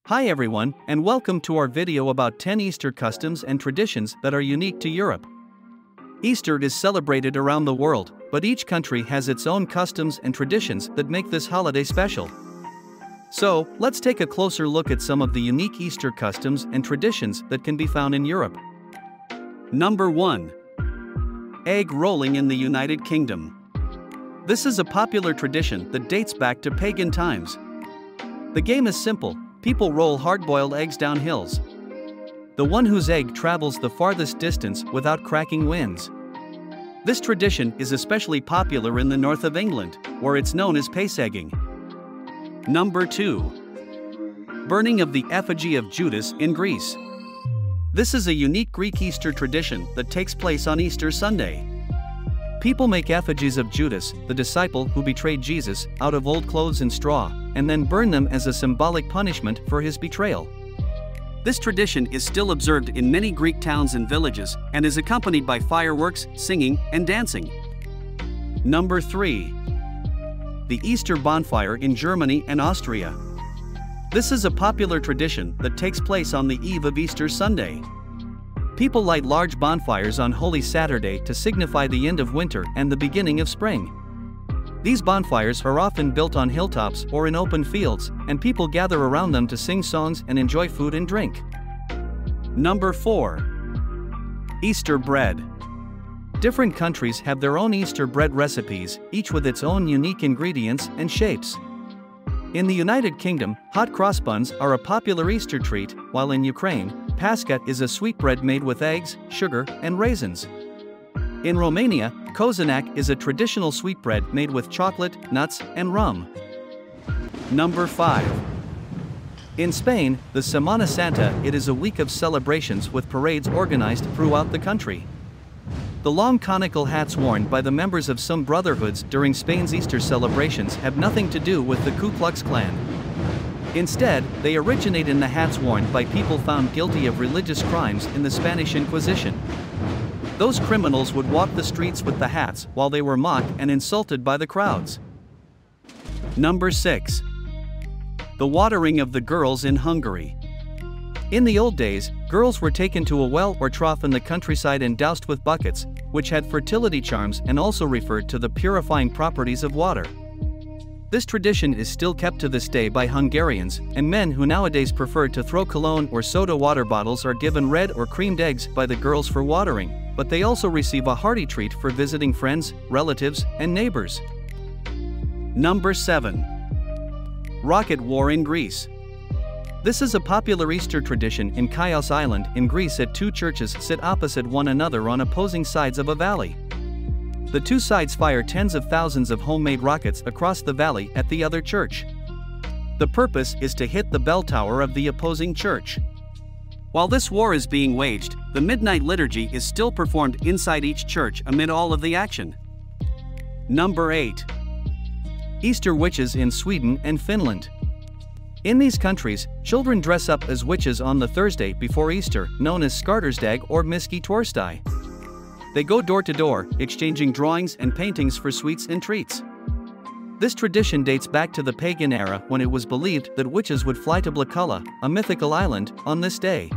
Hi everyone, and welcome to our video about 10 Easter customs and traditions that are unique to Europe. Easter is celebrated around the world, but each country has its own customs and traditions that make this holiday special. So, let's take a closer look at some of the unique Easter customs and traditions that can be found in Europe. Number 1. Egg rolling in the United Kingdom. This is a popular tradition that dates back to pagan times. The game is simple. People roll hard-boiled eggs down hills. The one whose egg travels the farthest distance without cracking wins. This tradition is especially popular in the north of England, where it's known as pace egging. Number 2. Burning of the effigy of Judas in Greece. This is a unique Greek Easter tradition that takes place on Easter Sunday. People make effigies of Judas, the disciple who betrayed Jesus, out of old clothes and straw, and then burn them as a symbolic punishment for his betrayal. This tradition is still observed in many Greek towns and villages, and is accompanied by fireworks, singing, and dancing. Number 3. The Easter bonfire in Germany and Austria. This is a popular tradition that takes place on the eve of Easter Sunday. People light large bonfires on Holy Saturday to signify the end of winter and the beginning of spring. These bonfires are often built on hilltops or in open fields, and people gather around them to sing songs and enjoy food and drink. Number 4. Easter bread. Different countries have their own Easter bread recipes, each with its own unique ingredients and shapes. In the United Kingdom, hot cross buns are a popular Easter treat, while in Ukraine, Pascha is a sweetbread made with eggs, sugar, and raisins. In Romania, Cozonac is a traditional sweetbread made with chocolate, nuts, and rum. Number 5. In Spain, the Semana Santa, it is a week of celebrations with parades organized throughout the country. The long conical hats worn by the members of some brotherhoods during Spain's Easter celebrations have nothing to do with the Ku Klux Klan. Instead, they originate in the hats worn by people found guilty of religious crimes in the Spanish Inquisition. Those criminals would walk the streets with the hats while they were mocked and insulted by the crowds. Number 6. The watering of the girls in Hungary. In the old days, girls were taken to a well or trough in the countryside and doused with buckets, which had fertility charms and also referred to the purifying properties of water. This tradition is still kept to this day by Hungarians, and men who nowadays prefer to throw cologne or soda water bottles are given red or creamed eggs by the girls for watering, but they also receive a hearty treat for visiting friends, relatives, and neighbors. Number 7. Rocket War in Greece. This is a popular Easter tradition in Chios Island in Greece. Two churches sit opposite one another on opposing sides of a valley. The two sides fire tens of thousands of homemade rockets across the valley at the other church. The purpose is to hit the bell tower of the opposing church. While this war is being waged, the midnight liturgy is still performed inside each church amid all of the action. Number 8. Easter witches in Sweden and Finland. In these countries, children dress up as witches on the Thursday before Easter, known as Skartersdag or Miski Torsdag. They go door to door, exchanging drawings and paintings for sweets and treats. This tradition dates back to the pagan era when it was believed that witches would fly to Blakalla, a mythical island, on this day.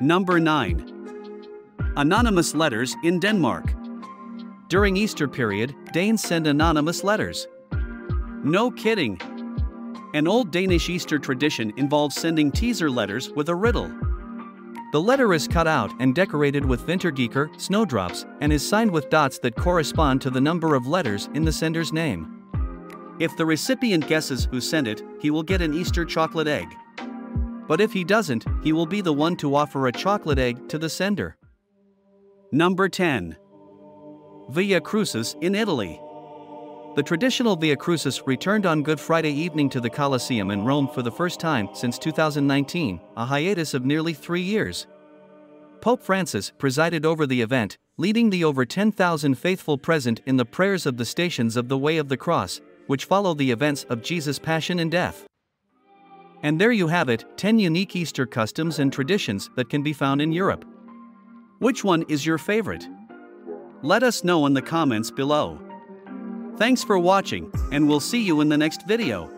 Number 9. Anonymous letters in Denmark. During Easter period, Danes send anonymous letters. No kidding! An old Danish Easter tradition involves sending teaser letters with a riddle. The letter is cut out and decorated with vintergekar, snowdrops, and is signed with dots that correspond to the number of letters in the sender's name. If the recipient guesses who sent it, he will get an Easter chocolate egg. But if he doesn't, he will be the one to offer a chocolate egg to the sender. Number 10. Via Crucis in Italy. The traditional Via Crucis returned on Good Friday evening to the Colosseum in Rome for the first time since 2019, a hiatus of nearly 3 years. Pope Francis presided over the event, leading the over 10,000 faithful present in the prayers of the Stations of the Way of the Cross, which follow the events of Jesus' Passion and Death. And there you have it, 10 unique Easter customs and traditions that can be found in Europe. Which one is your favorite? Let us know in the comments below. Thanks for watching, and we'll see you in the next video.